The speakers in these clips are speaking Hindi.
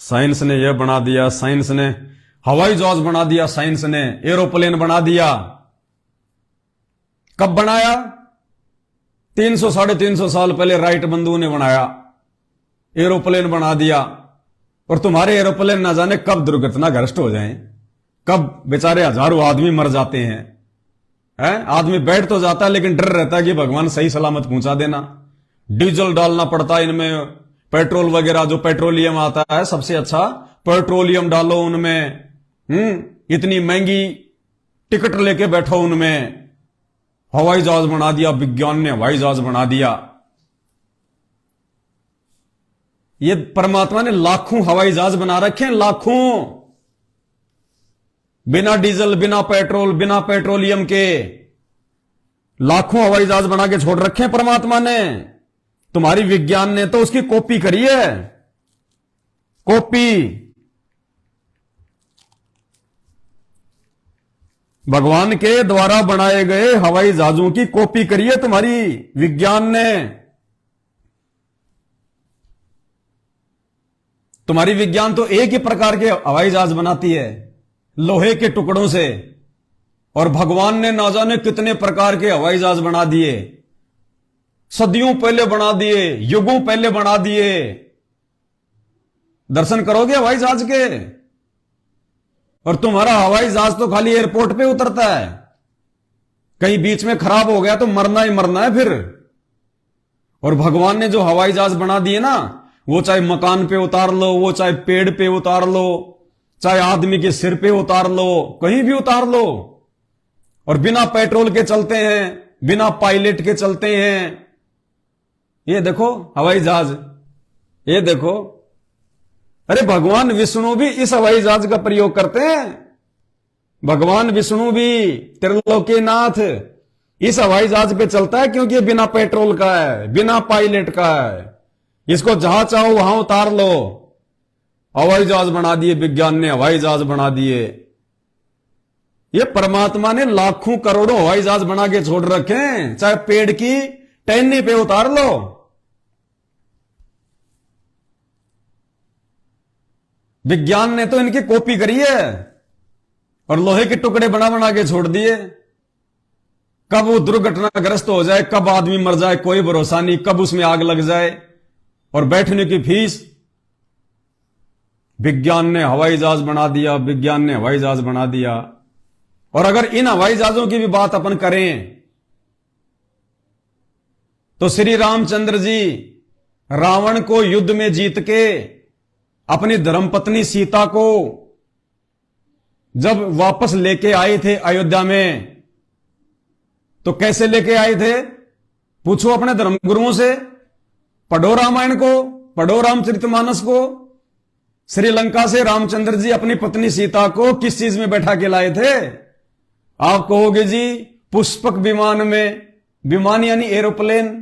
साइंस ने यह बना दिया, साइंस ने हवाई जहाज बना दिया, साइंस ने एरोप्लेन बना दिया। कब बनाया? 300 साढ़े 300 साल पहले राइट बंधुओं ने बनाया, एरोप्लेन बना दिया। और तुम्हारे एरोप्लेन ना जाने कब दुर्घटनाग्रस्त हो जाएं, कब बेचारे हजारों आदमी मर जाते हैं। आदमी बैठ तो जाता है लेकिन डर रहता है कि भगवान सही सलामत पहुंचा देना। डीजल डालना पड़ता है इनमें, पेट्रोल वगैरह जो पेट्रोलियम आता है सबसे अच्छा पेट्रोलियम डालो उनमें। इतनी महंगी टिकट लेके बैठो उनमें। हवाई जहाज बना दिया, विज्ञान ने हवाई जहाज बना दिया। ये परमात्मा ने लाखों हवाई जहाज बना रखे हैं, लाखों, बिना डीजल, बिना पेट्रोल, बिना पेट्रोलियम के लाखों हवाई जहाज बना के छोड़ रखे हैं परमात्मा ने। तुम्हारी विज्ञान ने तो उसकी कॉपी करी है, कॉपी। भगवान के द्वारा बनाए गए हवाई जहाजों की कॉपी करी है तुम्हारी विज्ञान ने। तुम्हारी विज्ञान तो एक ही प्रकार के हवाई जहाज बनाती है, लोहे के टुकड़ों से। और भगवान ने ना जाने कितने प्रकार के हवाई जहाज बना दिए, सदियों पहले बना दिए, युगों पहले बना दिए। दर्शन करोगे हवाई जहाज के? और तुम्हारा हवाई जहाज तो खाली एयरपोर्ट पे उतरता है, कहीं बीच में खराब हो गया तो मरना ही मरना है फिर। और भगवान ने जो हवाई जहाज बना दिए ना, वो चाहे मकान पे उतार लो, वो चाहे पेड़ पे उतार लो, चाहे आदमी के सिर पे उतार लो, कहीं भी उतार लो। और बिना पेट्रोल के चलते हैं, बिना पायलट के चलते हैं। ये देखो हवाई जहाज, ये देखो। अरे भगवान विष्णु भी इस हवाई जहाज का प्रयोग करते हैं। भगवान विष्णु भी त्रिलोकीनाथ इस हवाई जहाज पे चलता है, क्योंकि बिना पेट्रोल का है, बिना पायलट का है। इसको जहां चाहो वहां उतार लो। हवाई जहाज बना दिए विज्ञान ने, हवाई जहाज बना दिए। ये परमात्मा ने लाखों करोड़ों हवाई जहाज बना के छोड़ रखे हैं, चाहे पेड़ की टहनी पे उतार लो। विज्ञान ने तो इनकी कॉपी करी है और लोहे के टुकड़े बना बना के छोड़ दिए। कब वो दुर्घटनाग्रस्त हो जाए, कब आदमी मर जाए, कोई भरोसा नहीं, कब उसमें आग लग जाए। और बैठने की फीस, विज्ञान ने हवाई जहाज बना दिया, विज्ञान ने हवाई जहाज बना दिया। और अगर इन हवाई जहाजों की भी बात अपन करें तो श्री रामचंद्र जी रावण को युद्ध में जीत के अपनी धर्मपत्नी सीता को जब वापस लेके आए थे अयोध्या में, तो कैसे लेके आए थे? पूछो अपने धर्मगुरुओं से, पढ़ो रामायण को, पढ़ो रामचरितमानस को। श्रीलंका से रामचंद्र जी अपनी पत्नी सीता को किस चीज में बैठा के लाए थे? आप कहोगे जी पुष्पक विमान में, विमान यानी एरोप्लेन,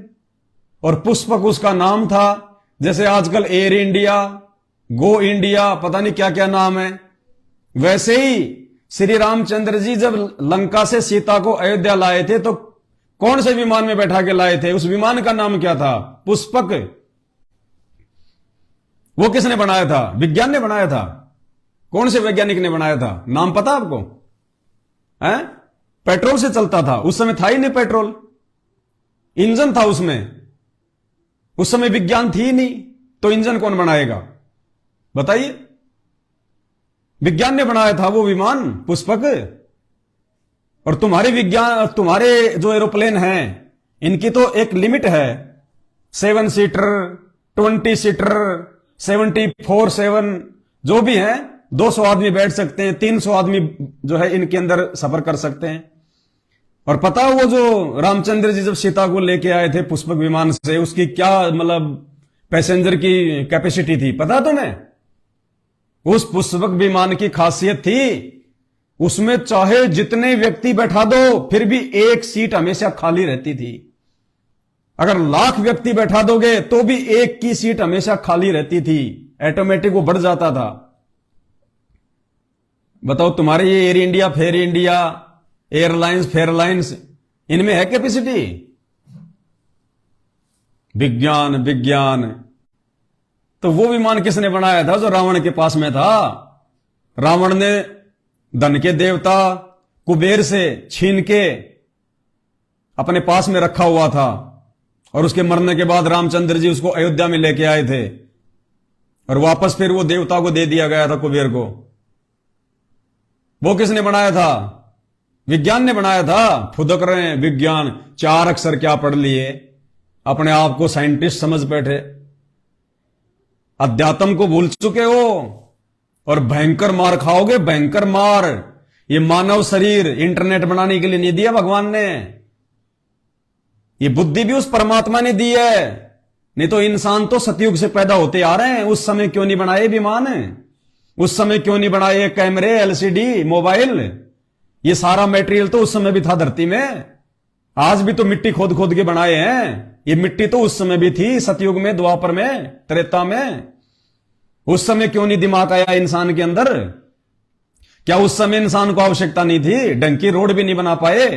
और पुष्पक उसका नाम था। जैसे आजकल एयर इंडिया, गो इंडिया, पता नहीं क्या क्या नाम है। वैसे ही श्री रामचंद्र जी जब लंका से सीता को अयोध्या लाए थे तो कौन से विमान में बैठा के लाए थे? उस विमान का नाम क्या था? पुष्पक। वो किसने बनाया था? विज्ञान ने बनाया था। कौन से वैज्ञानिक ने बनाया था? नाम पता आपको? है? पेट्रोल से चलता था, उस समय था ही नहीं पेट्रोल, इंजन था उसमें। उस समय विज्ञान थी ही नहीं, तो इंजन कौन बनाएगा बताइए? विज्ञान ने बनाया था वो विमान पुष्पक। और तुम्हारे विज्ञान, तुम्हारे जो एरोप्लेन हैं, इनकी तो एक लिमिट है। 7 सीटर, 20 सीटर, 74-7 जो भी है, 200 आदमी बैठ सकते हैं, 300 आदमी जो है इनके अंदर सफर कर सकते हैं। और पता है वो जो रामचंद्र जी जब सीता को लेके आए थे पुष्पक विमान से, उसकी क्या मतलब पैसेंजर की कैपेसिटी थी पता तुम्हें? उस पुष्पक विमान की खासियत थी, उसमें चाहे जितने व्यक्ति बैठा दो फिर भी एक सीट हमेशा खाली रहती थी। अगर 1,00,000 व्यक्ति बैठा दोगे तो भी एक की सीट हमेशा खाली रहती थी। ऑटोमेटिक वो बढ़ जाता था। बताओ तुम्हारे ये air India, fair India, airlines, fairlines, इनमें है कैपेसिटी? विज्ञान विज्ञान। तो वो विमान किसने बनाया था जो रावण के पास में था? रावण ने धन के देवता कुबेर से छीन के अपने पास में रखा हुआ था, और उसके मरने के बाद रामचंद्र जी उसको अयोध्या में लेके आए थे, और वापस फिर वो देवता को दे दिया गया था, कुबेर को। वो किसने बनाया था? विज्ञान ने बनाया था। फुदक रहे हैं विज्ञान, 4 अक्षर क्या पढ़ लिए, अपने आप को साइंटिस्ट समझ बैठे। अध्यात्म को भूल चुके हो और भयंकर मार खाओगे, भयंकर मार। ये मानव शरीर इंटरनेट बनाने के लिए नहीं दिया भगवान ने, ये बुद्धि भी उस परमात्मा ने दी है। नहीं तो इंसान तो सतयुग से पैदा होते आ रहे हैं। उस समय क्यों नहीं बनाए विमान? उस समय क्यों नहीं बनाए कैमरे, एलसीडी, मोबाइल? ये सारा मटेरियल तो उस समय भी था धरती में। आज भी तो मिट्टी खोद खोद के बनाए हैं। ये मिट्टी तो उस समय भी थी, सतयुग में, द्वापर में, त्रेता में। उस समय क्यों नहीं दिमाग आया इंसान के अंदर? क्या उस समय इंसान को आवश्यकता नहीं थी? डंकी रोड भी नहीं बना पाए।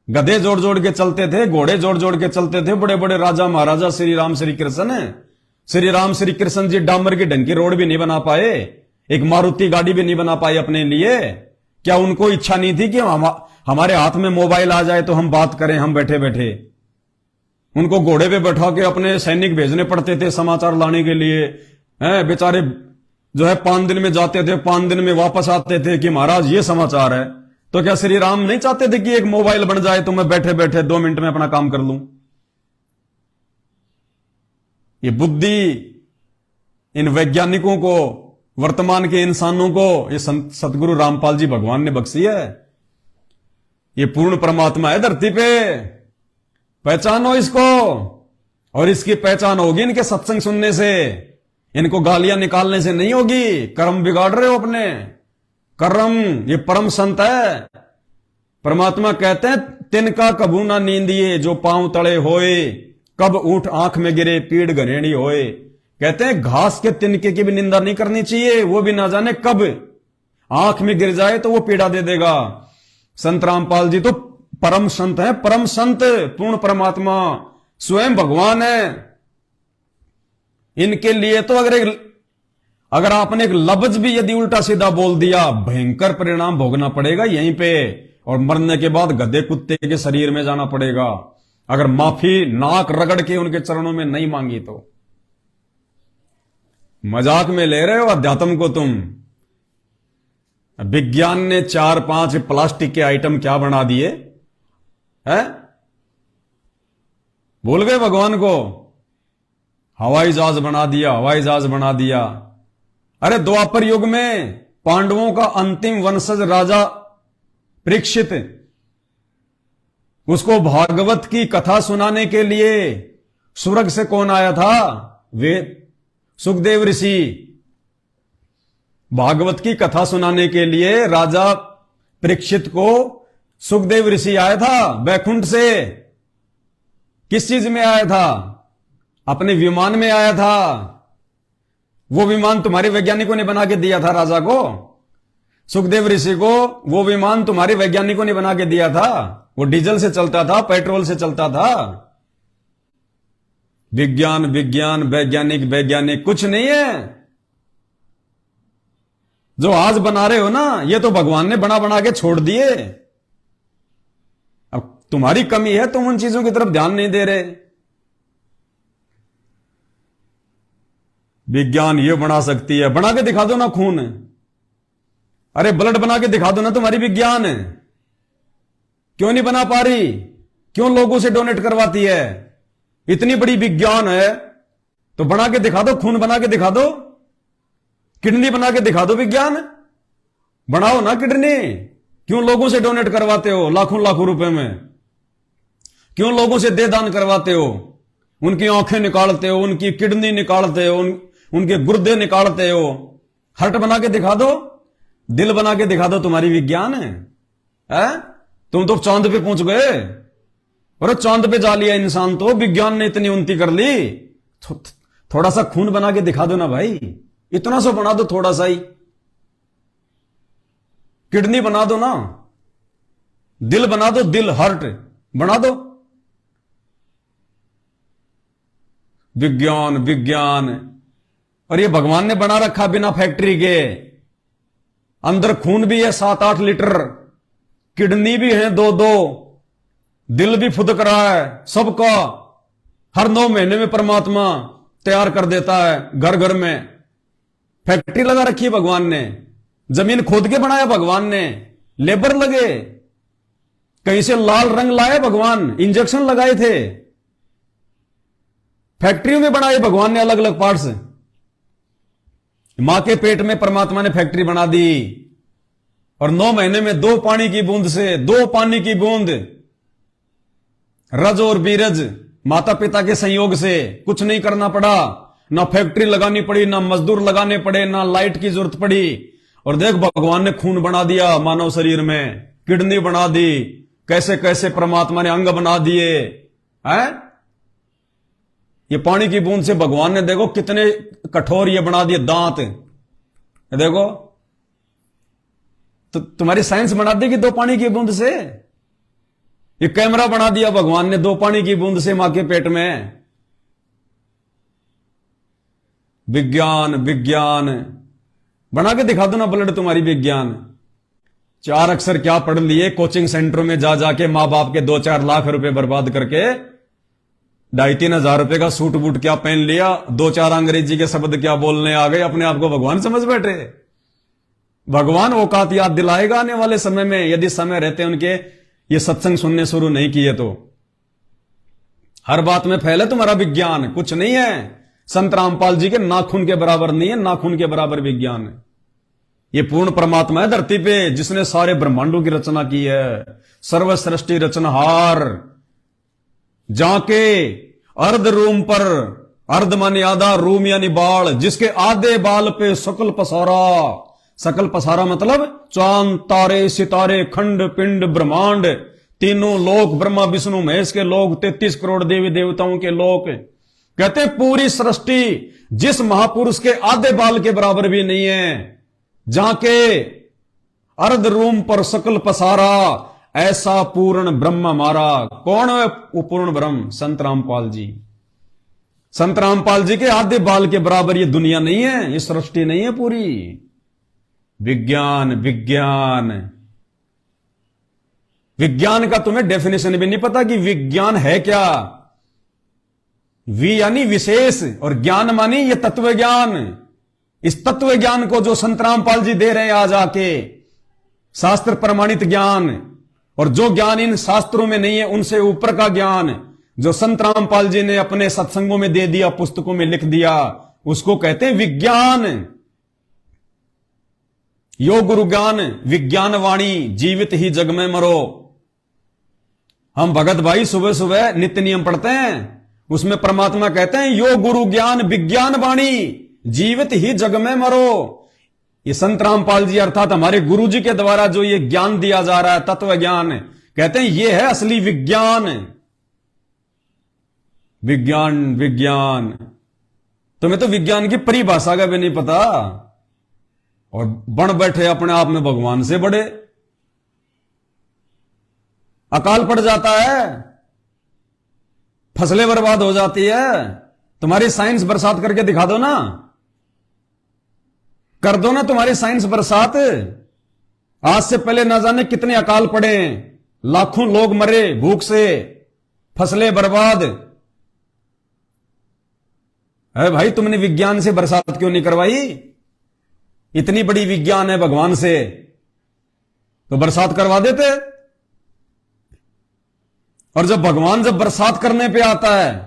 गधे जोड़ जोड़ के चलते थे, घोड़े जोड़ जोड़ के चलते थे बड़े बड़े राजा महाराजा श्री राम श्री कृष्ण। श्री राम श्री कृष्ण जी डामर की ढंग की रोड भी नहीं बना पाए, एक मारुति गाड़ी भी नहीं बना पाई अपने लिए। क्या उनको इच्छा नहीं थी कि हमारे हाथ में मोबाइल आ जाए तो हम बात करें, हम बैठे बैठे? उनको घोड़े पे बैठा के अपने सैनिक भेजने पड़ते थे समाचार लाने के लिए। बेचारे जो है 5 दिन में जाते थे, 5 दिन में वापस आते थे कि महाराज ये समाचार है। तो क्या श्री राम नहीं चाहते थे कि एक मोबाइल बन जाए तो मैं बैठे बैठे 2 मिनट में अपना काम कर लूं? ये बुद्धि इन वैज्ञानिकों को, वर्तमान के इंसानों को ये सतगुरु रामपाल जी भगवान ने बख्शी है। ये पूर्ण परमात्मा है धरती पे, पहचानो इसको। और इसकी पहचान होगी इनके सत्संग सुनने से, इनको गालियां निकालने से नहीं होगी। कर्म बिगाड़ रहे हो अपने, कर्म। ये परम संत है। परमात्मा कहते हैं तिनका कभू ना नींदिए जो पांव तले होए, कब ऊंट आंख में गिरे पीड़ घनेड़ी होए। कहते हैं घास के तिनके की भी निंदा नहीं करनी चाहिए, वो भी ना जाने कब आंख में गिर जाए तो वो पीड़ा दे देगा। संत रामपाल जी तो परम संत है, परम संत, पूर्ण परमात्मा, स्वयं भगवान है। इनके लिए तो अगर आपने एक लफ्ज भी यदि उल्टा सीधा बोल दिया, भयंकर परिणाम भोगना पड़ेगा यहीं पे, और मरने के बाद गधे कुत्ते के शरीर में जाना पड़ेगा अगर माफी नाक रगड़ के उनके चरणों में नहीं मांगी तो। मजाक में ले रहे हो अध्यात्म को तुम। विज्ञान ने 4-5 प्लास्टिक के आइटम क्या बना दिए है? भूल गए भगवान को? हवाई जहाज बना दिया, हवाई जहाज बना दिया। अरे द्वापर युग में पांडवों का अंतिम वंशज राजा परीक्षित, उसको भागवत की कथा सुनाने के लिए स्वर्ग से कौन आया था? वेद सुखदेव ऋषि। भागवत की कथा सुनाने के लिए राजा परीक्षित को सुखदेव ऋषि आया था बैकुंठ से। किस चीज में आया था? अपने विमान में आया था। वो विमान तुम्हारे वैज्ञानिकों ने बना के दिया था राजा को, सुखदेव ऋषि को। वो विमान तुम्हारे वैज्ञानिकों ने बना के दिया था। वो डीजल से चलता था, पेट्रोल से चलता था। विज्ञान विज्ञान, वैज्ञानिक वैज्ञानिक कुछ नहीं है। जो आज बना रहे हो ना, ये तो भगवान ने बना बना के छोड़ दिए। अब तुम्हारी कमी है, तुम उन चीजों की तरफ ध्यान नहीं दे रहे। विज्ञान ये बना सकती है, बना के दिखा दो ना खून। अरे ब्लड बना के दिखा दो ना तुम्हारी विज्ञान। क्यों नहीं बना पा रही? क्यों लोगों से डोनेट करवाती है? इतनी बड़ी विज्ञान है तो बना के दिखा दो, खून बना के दिखा दो, किडनी बना के दिखा दो। विज्ञान बनाओ ना किडनी। क्यों लोगों से डोनेट करवाते हो लाखों लाखों रुपए में? क्यों लोगों से दे दान करवाते हो? उनकी आंखें निकालते हो, उनकी किडनी निकालते हो, उनके गुर्दे निकालते हो। हार्ट बना के दिखा दो, दिल बना के दिखा दो। तुम्हारी विज्ञान है? तुम तो चांद पे पहुंच गए। और चांद पे जा लिया इंसान तो विज्ञान ने इतनी उन्नति कर ली। थोड़ा सा खून बना के दिखा दो ना भाई, इतना सा बना दो, थोड़ा सा ही। किडनी बना दो ना, दिल बना दो, दिल हार्ट बना दो। विज्ञान विज्ञान और ये भगवान ने बना रखा बिना फैक्ट्री के। अंदर खून भी है 7-8 लीटर, किडनी भी है 2-2, दिल भी फुदक रहा है सबका। हर 9 महीने में परमात्मा तैयार कर देता है घर घर में। फैक्ट्री लगा रखी है भगवान ने, जमीन खोद के बनाया भगवान ने, लेबर लगे, कहीं से लाल रंग लाए भगवान, इंजेक्शन लगाए थे, फैक्ट्रियों में बनाए भगवान ने अलग अलग पार्ट्स। मां के पेट में परमात्मा ने फैक्ट्री बना दी, और 9 महीने में 2 पानी की बूंद से, 2 पानी की बूंद, रज और बीरज माता पिता के संयोग से कुछ नहीं करना पड़ा, ना फैक्ट्री लगानी पड़ी, ना मजदूर लगाने पड़े, ना लाइट की जरूरत पड़ी। और देख भगवान ने खून बना दिया मानव शरीर में, किडनी बना दी, कैसे कैसे परमात्मा ने अंग बना दिए हैं। ये पानी की बूंद से भगवान ने देखो कितने कठोर ये बना दिए दांत। देखो तो तुम्हारी साइंस बना देगी 2 पानी की बूंद से। ये कैमरा बना दिया भगवान ने 2 पानी की बूंद से मां के पेट में। विज्ञान विज्ञान बना के दिखा दो ना ब्लड तुम्हारी विज्ञान। 4 अक्षर क्या पढ़ लिए कोचिंग सेंटरों में जा जाके, मां बाप के 2-4 लाख रुपए बर्बाद करके, 2,500-3 हजार रुपए का सूट बूट क्या पहन लिया, 2-4 अंग्रेजी के शब्द क्या बोलने आ गए, अपने आप को भगवान समझ बैठे। भगवान औकात याद दिलाएगा आने वाले समय में, यदि समय रहते उनके ये सत्संग सुनने शुरू नहीं किए तो। हर बात में फैले तुम्हारा विज्ञान, कुछ नहीं है संत रामपाल जी के नाखून के बराबर नहीं है, नाखून के बराबर विज्ञान है। ये पूर्ण परमात्मा है धरती पे, जिसने सारे ब्रह्मांडों की रचना की है, सर्व सृष्टि रचनहार। जाके अर्ध रूम पर, अर्ध माने आधा, रूम यानी बाल, जिसके आधे बाल पे सकल पसारा। सकल पसारा मतलब चांद तारे सितारे खंड पिंड ब्रह्मांड, तीनों लोक, ब्रह्मा विष्णु महेश के लोक, 33 करोड़ देवी देवताओं के लोक। कहते पूरी सृष्टि जिस महापुरुष के आधे बाल के बराबर भी नहीं है, जाके अर्ध रूम पर सकल पसारा, ऐसा पूर्ण ब्रह्म हमारा। कौन है वो पूर्ण ब्रह्म? संत रामपाल जी। संत रामपाल जी के आधे बाल के बराबर ये दुनिया नहीं है, ये सृष्टि नहीं है पूरी। विज्ञान विज्ञान विज्ञान का तुम्हें डेफिनेशन भी नहीं पता कि विज्ञान है क्या। वि यानी विशेष, और ज्ञान मानी ये तत्व ज्ञान। इस तत्व ज्ञान को जो संत रामपाल जी दे रहे हैं आज आके, शास्त्र प्रमाणित ज्ञान, और जो ज्ञान इन शास्त्रों में नहीं है उनसे ऊपर का ज्ञान, जो संत रामपाल जी ने अपने सत्संगों में दे दिया, पुस्तकों में लिख दिया, उसको कहते हैं विज्ञान। यो गुरु ज्ञान विज्ञान वाणी, जीवित ही जग में मरो। हम भगत भाई सुबह सुबह नित्य नियम पढ़ते हैं, उसमें परमात्मा कहते हैं यो गुरु ज्ञान विज्ञान वाणी, जीवित ही जग में मरो। ये संत रामपाल जी अर्थात हमारे गुरु जी के द्वारा जो ये ज्ञान दिया जा रहा है, तत्व ज्ञान, कहते हैं ये है असली विज्ञान। विज्ञान विज्ञान, तुम्हें तो विज्ञान की परिभाषा का भी नहीं पता, और बन बैठे अपने आप में भगवान से बड़े। अकाल पड़ जाता है, फसलें बर्बाद हो जाती है। तुम्हारी साइंस बरसात करके दिखा दो ना, कर दो ना तुम्हारी साइंस बरसात। आज से पहले ना जाने कितने अकाल पड़े, लाखों लोग मरे भूख से, फसलें बर्बाद। अरे भाई तुमने विज्ञान से बरसात क्यों नहीं करवाई? इतनी बड़ी विज्ञान है भगवान से, तो बरसात करवा देते। और जब भगवान जब बरसात करने पे आता है,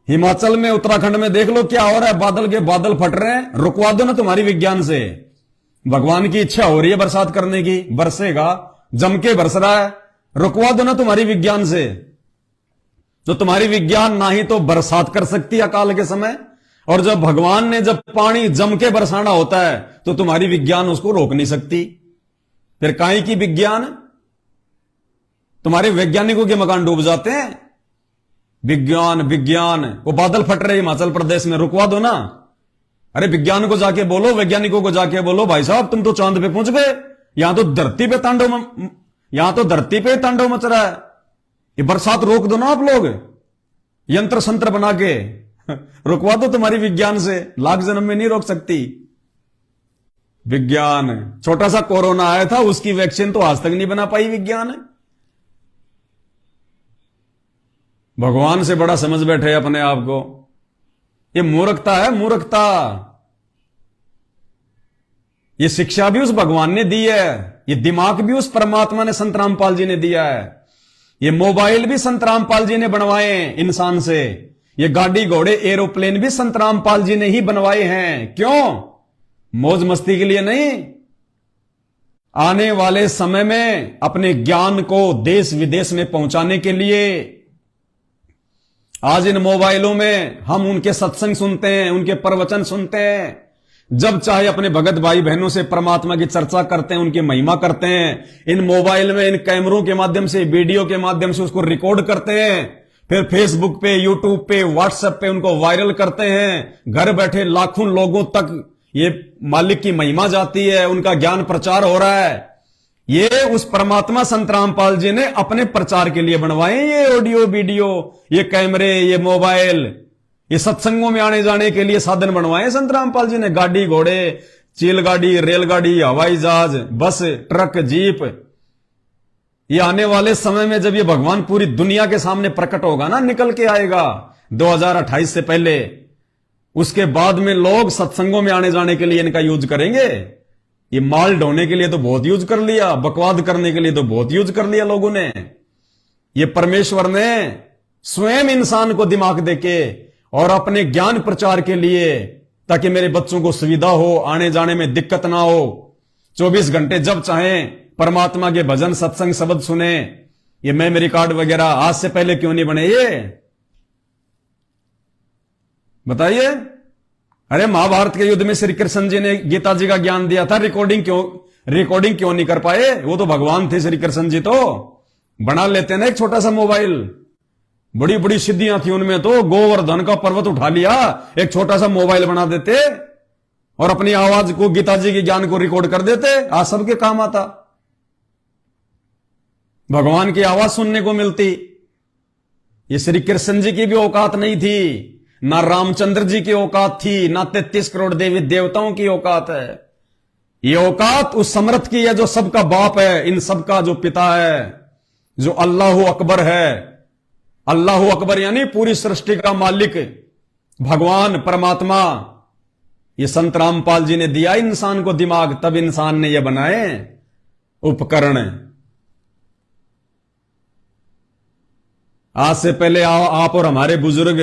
हिमाचल में उत्तराखंड में देख लो क्या हो रहा है, बादल के बादल फट रहे हैं, रुकवा दो ना तुम्हारी विज्ञान से। भगवान की इच्छा हो रही है बरसात करने की, बरसेगा, जम के बरस रहा है, रुकवा दो ना तुम्हारी विज्ञान से। तो तुम्हारी विज्ञान ना ही तो बरसात कर सकती है अकाल के समय, और जब भगवान ने जब पानी जम के बरसाना होता है तो तुम्हारी विज्ञान उसको रोक नहीं सकती। फिर काहे की विज्ञान? तुम्हारे वैज्ञानिकों के मकान डूब जाते हैं। विज्ञान विज्ञान, वो बादल फट रहे हिमाचल प्रदेश में, रुकवा दो ना। अरे विज्ञान को जाके बोलो, वैज्ञानिकों को जाके बोलो, भाई साहब तुम तो चांद पे पहुंच गए, यहां तो धरती पे तांडव मच रहा है, ये बरसात रोक दो ना आप लोग, यंत्र संत्र बना के। रुकवा दो तुम्हारी विज्ञान से, लाख जन्म में नहीं रोक सकती। विज्ञान, छोटा सा कोरोना आया था, उसकी वैक्सीन तो आज तक नहीं बना पाई विज्ञान। भगवान से बड़ा समझ बैठे अपने आप को। ये मूर्खता है, मूर्खता। ये शिक्षा भी उस भगवान ने दी है, ये दिमाग भी उस परमात्मा ने, संत रामपाल जी ने दिया है। ये मोबाइल भी संत रामपाल जी ने बनवाए इंसान से। ये गाड़ी घोड़े एरोप्लेन भी संत रामपाल जी ने ही बनवाए हैं। क्यों? मौज मस्ती के लिए नहीं, आने वाले समय में अपने ज्ञान को देश विदेश में पहुंचाने के लिए। आज इन मोबाइलों में हम उनके सत्संग सुनते हैं, उनके प्रवचन सुनते हैं, जब चाहे अपने भगत भाई बहनों से परमात्मा की चर्चा करते हैं, उनकी महिमा करते हैं। इन मोबाइल में, इन कैमरों के माध्यम से, वीडियो के माध्यम से उसको रिकॉर्ड करते हैं, फिर फेसबुक पे, यूट्यूब पे, व्हाट्सएप पे उनको वायरल करते हैं। घर बैठे लाखों लोगों तक ये मालिक की महिमा जाती है, उनका ज्ञान प्रचार हो रहा है। ये उस परमात्मा संत रामपाल जी ने अपने प्रचार के लिए बनवाए ये ऑडियो वीडियो, ये कैमरे, ये मोबाइल, ये सत्संगों में आने जाने के लिए साधन बनवाए संत रामपाल जी ने। गाड़ी घोड़े, चिलगाड़ी, रेलगाड़ी, हवाई जहाज, बस, ट्रक, जीप। ये आने वाले समय में जब ये भगवान पूरी दुनिया के सामने प्रकट होगा ना, निकल के आएगा 2028 से पहले, उसके बाद में लोग सत्संगों में आने जाने के लिए इनका यूज करेंगे। ये माल ढोने के लिए तो बहुत यूज कर लिया, बकवाद करने के लिए तो बहुत यूज कर लिया लोगों ने। ये परमेश्वर ने स्वयं इंसान को दिमाग देके और अपने ज्ञान प्रचार के लिए, ताकि मेरे बच्चों को सुविधा हो, आने जाने में दिक्कत ना हो, 24 घंटे जब चाहें परमात्मा के भजन सत्संग शब्द सुने। ये मेमोरी कार्ड वगैरह आज से पहले क्यों नहीं बने ये बताइए? अरे महाभारत के युद्ध में श्री कृष्ण जी ने गीता जी का ज्ञान दिया था, रिकॉर्डिंग क्यों नहीं कर पाए? वो तो भगवान थे श्री कृष्ण जी, तो बना लेते ना एक छोटा सा मोबाइल। बड़ी बड़ी सिद्धियां थी उनमें, तो गोवर्धन का पर्वत उठा लिया, एक छोटा सा मोबाइल बना देते और अपनी आवाज को, गीता जी के ज्ञान को रिकॉर्ड कर देते। आज सबके काम आता, भगवान की आवाज सुनने को मिलती। ये श्री कृष्ण जी की भी औकात नहीं थी, ना रामचंद्र जी की औकात थी, ना 33 करोड़ देवी देवताओं की औकात है। ये औकात उस समर्थ की है जो सबका बाप है, इन सबका जो पिता है, जो अल्लाह अकबर है। अल्लाह अकबर यानी पूरी सृष्टि का मालिक भगवान परमात्मा। ये संत रामपाल जी ने दिया इंसान को दिमाग, तब इंसान ने ये बनाए उपकरण। आज से पहले आप और हमारे बुजुर्ग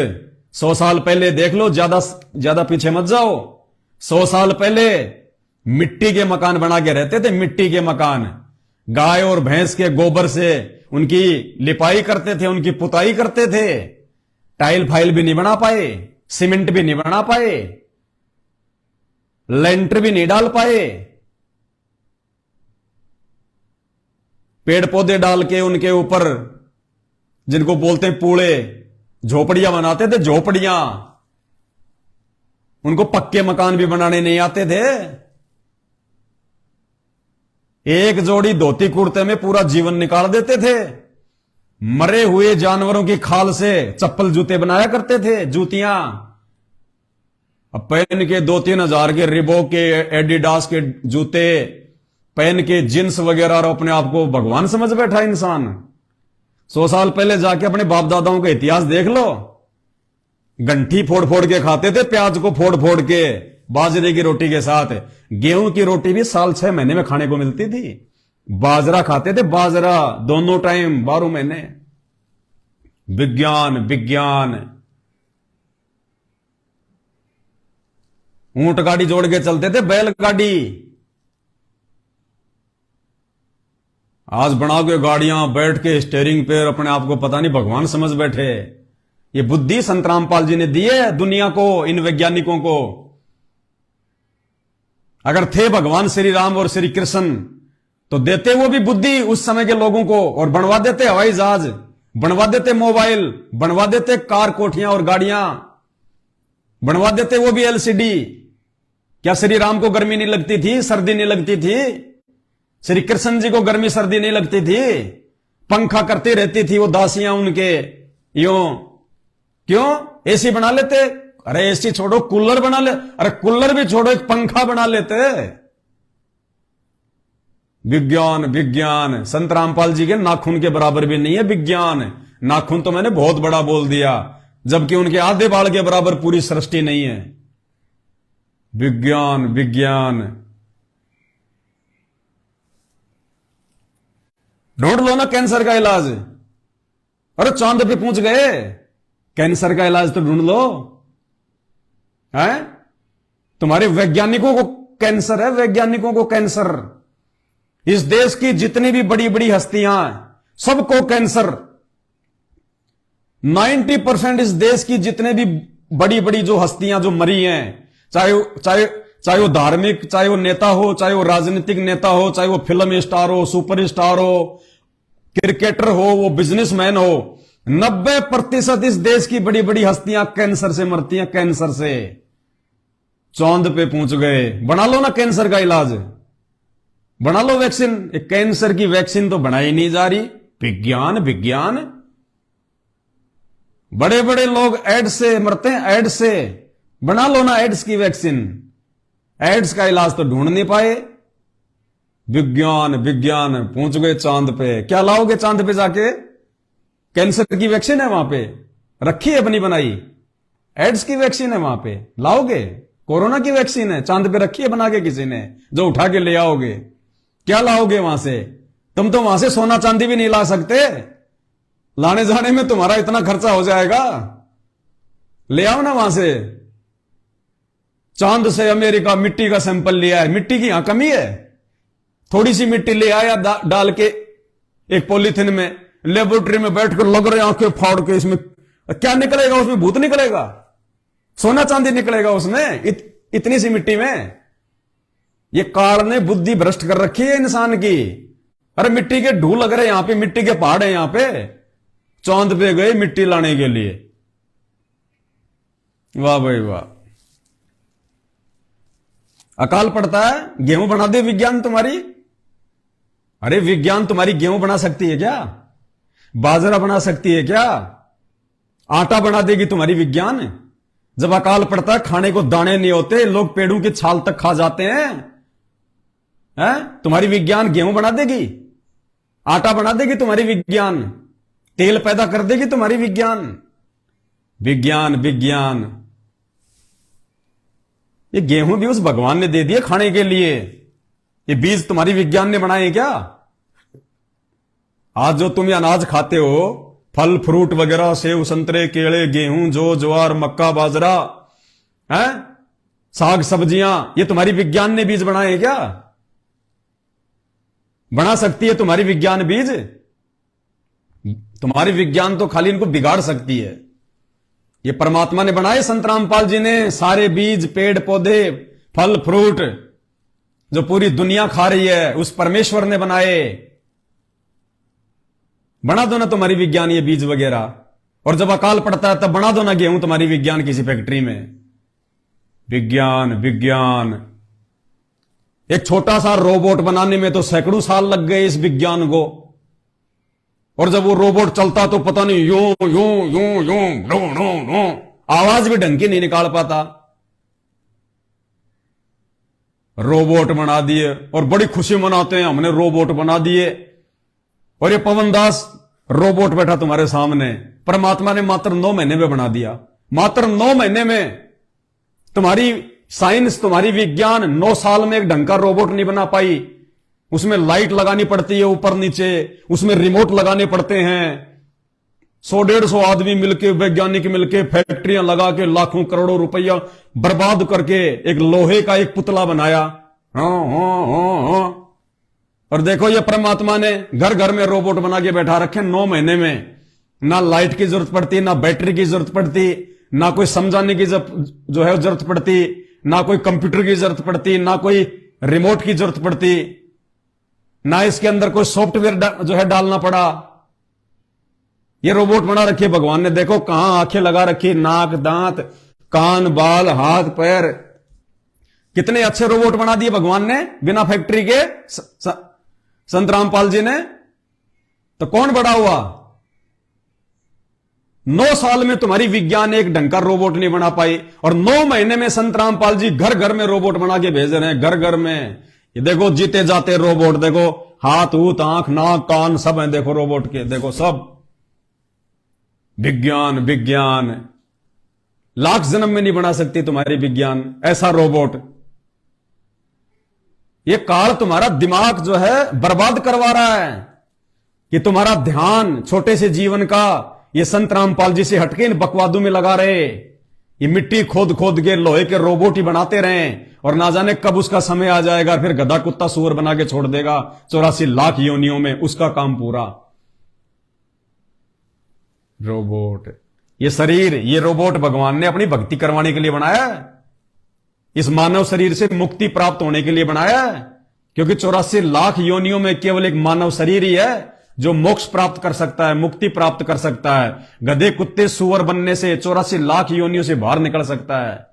100 साल पहले देख लो, ज्यादा पीछे मत जाओ। 100 साल पहले मिट्टी के मकान बना के रहते थे, मिट्टी के मकान। गाय और भैंस के गोबर से उनकी लिपाई करते थे, उनकी पुताई करते थे। टाइल फाइल भी नहीं बना पाए, सीमेंट भी नहीं बना पाए, लेंटर भी नहीं डाल पाए। पेड़ पौधे डाल के उनके ऊपर, जिनको बोलते हैं पूड़े, झोपड़ियां बनाते थे, झोपड़ियां। उनको पक्के मकान भी बनाने नहीं आते थे। एक जोड़ी धोती कुर्ते में पूरा जीवन निकाल देते थे। मरे हुए जानवरों की खाल से चप्पल जूते बनाया करते थे, जूतियां। अब पहन के 2-3 हजार के रिबॉक के, एडिडास के जूते पहन के, जींस वगैरह, और अपने आप को भगवान समझ बैठा इंसान। 100 साल पहले जाके अपने बाप दादाओं का इतिहास देख लो। गंठी फोड़ फोड़ के खाते थे, प्याज को फोड़ फोड़ के, बाजरे की रोटी के साथ। गेहूं की रोटी भी साल 6 महीने में खाने को मिलती थी। बाजरा खाते थे, बाजरा दोनों टाइम 12 महीने। विज्ञान विज्ञान। ऊंट गाड़ी जोड़ के चलते थे, बैलगाड़ी। आज बना के गाड़ियां, बैठ के स्टीयरिंग पे, अपने आप को पता नहीं भगवान समझ बैठे। ये बुद्धि संत रामपाल जी ने दी है दुनिया को, इन वैज्ञानिकों को। अगर थे भगवान श्री राम और श्री कृष्ण तो देते वो भी बुद्धि उस समय के लोगों को, और बनवा देते हवाई जहाज, बनवा देते मोबाइल, बनवा देते कार, कोठियां और गाड़ियां, बनवा देते वो भी एलसीडी। क्या श्री राम को गर्मी नहीं लगती थी, सर्दी नहीं लगती थी? श्री कृष्ण जी को गर्मी सर्दी नहीं लगती थी? पंखा करती रहती थी वो दासियां उनके, यूं क्यों? एसी बना लेते। अरे एसी छोड़ो, कूलर बना ले। अरे कूलर भी छोड़ो, एक पंखा बना लेते। विज्ञान विज्ञान, संत रामपाल जी के नाखून के बराबर भी नहीं है विज्ञान। नाखून तो मैंने बहुत बड़ा बोल दिया, जबकि उनके आधे बाल के बराबर पूरी सृष्टि नहीं है। विज्ञान विज्ञान, ढूंढ लो ना कैंसर का इलाज। अरे चांद पे पहुंच गए, कैंसर का इलाज तो ढूंढ लो। है तुम्हारे वैज्ञानिकों को कैंसर है, वैज्ञानिकों को कैंसर। इस देश की जितनी भी बड़ी बड़ी हस्तियां सबको कैंसर। 90% इस देश की जितने भी बड़ी बड़ी जो हस्तियां जो मरी हैं, चाहे चाहे चाहे वो धार्मिक, चाहे वो नेता हो, चाहे वो राजनीतिक नेता हो, चाहे वो फिल्म स्टार हो, सुपर स्टार हो, क्रिकेटर हो, वो बिजनेसमैन हो, 90% इस देश की बड़ी बड़ी हस्तियां कैंसर से मरती हैं, कैंसर से। चांद पे पहुंच गए, बना लो ना कैंसर का इलाज, बना लो वैक्सीन। कैंसर की वैक्सीन तो बनाई नहीं जा रही। विज्ञान विज्ञान, बड़े बड़े लोग एड्स से मरते हैं, एड्स से। बना लो ना एड्स की वैक्सीन। एड्स का इलाज तो ढूंढ नहीं पाए। विज्ञान विज्ञान, पहुंच गए चांद पे। क्या लाओगे चांद पे जाके? कैंसर की वैक्सीन है वहां पे, रखी है अपनी बनाई। एड्स की वैक्सीन है वहां पे, लाओगे? कोरोना की वैक्सीन है, चांद पे रखी है बना के किसी ने, जो उठा के ले आओगे। क्या लाओगे वहां से? तुम तो वहां से सोना चांदी भी नहीं ला सकते। लाने जाने में तुम्हारा इतना खर्चा हो जाएगा। ले आओ ना वहां से। चांद से अमेरिका मिट्टी का सैंपल लिया है, मिट्टी की यहां कमी है। थोड़ी सी मिट्टी ले आया डाल के एक पॉलीथिन में, लेबोरेटरी में बैठकर लग रहे आंखें फाड़ के, इसमें क्या निकलेगा? उसमें भूत निकलेगा, सोना चांदी निकलेगा उसमें, इतनी सी मिट्टी में। ये काल ने बुद्धि भ्रष्ट कर रखी है इंसान की। अरे मिट्टी के ढूल लग रहे यहां पे, मिट्टी के पहाड़ है यहां पे। चांद पे गए मिट्टी लाने के लिए। वाह भाई वाह। अकाल पड़ता है, गेहूं बना दे विज्ञान तुम्हारी। अरे विज्ञान तुम्हारी गेहूं बना सकती है क्या? बाजरा बना सकती है क्या? आटा बना देगी तुम्हारी विज्ञान? जब अकाल पड़ता है, खाने को दाने नहीं होते, लोग पेड़ों की छाल तक खा जाते हैं। तुम्हारी विज्ञान गेहूं बना देगी, आटा बना देगी तुम्हारी विज्ञान, तेल पैदा कर देगी तुम्हारी विज्ञान। विज्ञान विज्ञान, ये गेहूं भी उस भगवान ने दे दिए खाने के लिए। ये बीज तुम्हारी विज्ञान ने बनाए क्या? आज जो तुम ये अनाज खाते हो, फल फ्रूट वगैरह, सेब संतरे केले गेहूं जौ ज्वार मक्का बाजरा, साग सब्जियां, ये तुम्हारी विज्ञान ने बीज बनाए क्या? बना सकती है तुम्हारी विज्ञान बीज? तुम्हारी विज्ञान तो खाली इनको बिगाड़ सकती है। ये परमात्मा ने बनाए, संत रामपाल जी ने सारे बीज पेड़ पौधे फल फ्रूट जो पूरी दुनिया खा रही है, उस परमेश्वर ने बनाए। बना दो ना तुम्हारी विज्ञान ये बीज वगैरह, और जब अकाल पड़ता है तब बना दो ना गेहूं तुम्हारी विज्ञान किसी फैक्ट्री में। विज्ञान विज्ञान, एक छोटा सा रोबोट बनाने में तो सैकड़ों साल लग गए इस विज्ञान को। और जब वो रोबोट चलता तो पता नहीं यूं यूं यूं यूं नो नो नो, आवाज भी ढंग की नहीं निकाल पाता। रोबोट बना दिए और बड़ी खुशी मनाते हैं, हमने रोबोट बना दिए। और ये पवन दास रोबोट बैठा तुम्हारे सामने, परमात्मा ने मात्र 9 महीने में बना दिया। मात्र 9 महीने में। तुम्हारी साइंस, तुम्हारी विज्ञान 9 साल में एक ढंग का रोबोट नहीं बना पाई। उसमें लाइट लगानी पड़ती है ऊपर नीचे, उसमें रिमोट लगाने पड़ते हैं। 100-150 आदमी मिलके, वैज्ञानिक मिलके, फैक्ट्रियां लगा के लाखों करोड़ों रुपया बर्बाद करके एक लोहे का एक पुतला बनाया। हाँ। और देखो ये परमात्मा ने घर घर में रोबोट बना के बैठा रखे 9 महीने में। ना लाइट की जरूरत पड़ती, ना बैटरी की जरूरत पड़ती, ना कोई समझाने की जो है जरूरत पड़ती, ना कोई कंप्यूटर की जरूरत पड़ती, ना कोई रिमोट की जरूरत पड़ती, ना इसके अंदर कोई सॉफ्टवेयर जो है डालना पड़ा। ये रोबोट बना रखी है भगवान ने। देखो कहां आंखें लगा रखी, नाक दांत कान बाल हाथ पैर, कितने अच्छे रोबोट बना दिए भगवान ने बिना फैक्ट्री के। संत रामपाल जी ने। तो कौन बड़ा हुआ? 9 साल में तुम्हारी विज्ञान एक ढंग का रोबोट नहीं बना पाई, और 9 महीने में संत रामपाल जी घर घर में रोबोट बना के भेज रहे हैं, घर घर में। ये देखो जीते जाते रोबोट, देखो हाथ ऊत आंख नाक कान सब है, देखो रोबोट के, देखो सब विज्ञान विज्ञान। लाख जन्म में नहीं बना सकती तुम्हारी विज्ञान ऐसा रोबोट। ये काल तुम्हारा दिमाग जो है बर्बाद करवा रहा है कि तुम्हारा ध्यान छोटे से जीवन का ये संत रामपाल जी से हटके इन बकवादों में लगा रहे। ये मिट्टी खोद खोद के लोहे के रोबोट ही बनाते रहे, और ना जाने कब उसका समय आ जाएगा, फिर गधा कुत्ता सुअर बना के छोड़ देगा 84 लाख योनियों में, उसका काम पूरा। रोबोट, ये शरीर, ये रोबोट भगवान ने अपनी भक्ति करवाने के लिए बनाया है, इस मानव शरीर से मुक्ति प्राप्त होने के लिए बनाया है। क्योंकि 84 लाख योनियों में केवल एक मानव शरीर ही है जो मोक्ष प्राप्त कर सकता है, मुक्ति प्राप्त कर सकता है। गधे कुत्ते सुअर बनने से 84 लाख योनियों से बाहर निकल सकता है।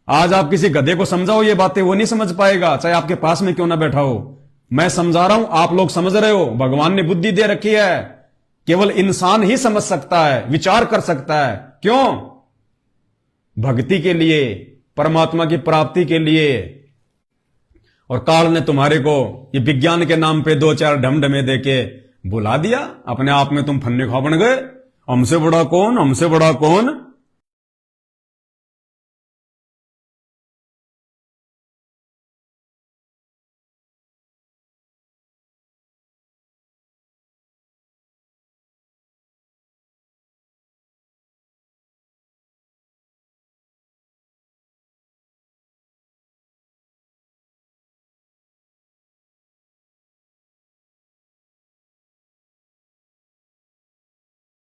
आज आप किसी गधे को समझाओ ये बातें, वो नहीं समझ पाएगा, चाहे आपके पास में क्यों ना बैठा हो। मैं समझा रहा हूं, आप लोग समझ रहे हो। भगवान ने बुद्धि दे रखी है, केवल इंसान ही समझ सकता है, विचार कर सकता है। क्यों? भक्ति के लिए, परमात्मा की प्राप्ति के लिए। और काल ने तुम्हारे को ये विज्ञान के नाम पे 2-4 ढमढमे देके बुला दिया, अपने आप में तुम फन्ने खा बन गए। हमसे बड़ा कौन, हमसे बड़ा कौन।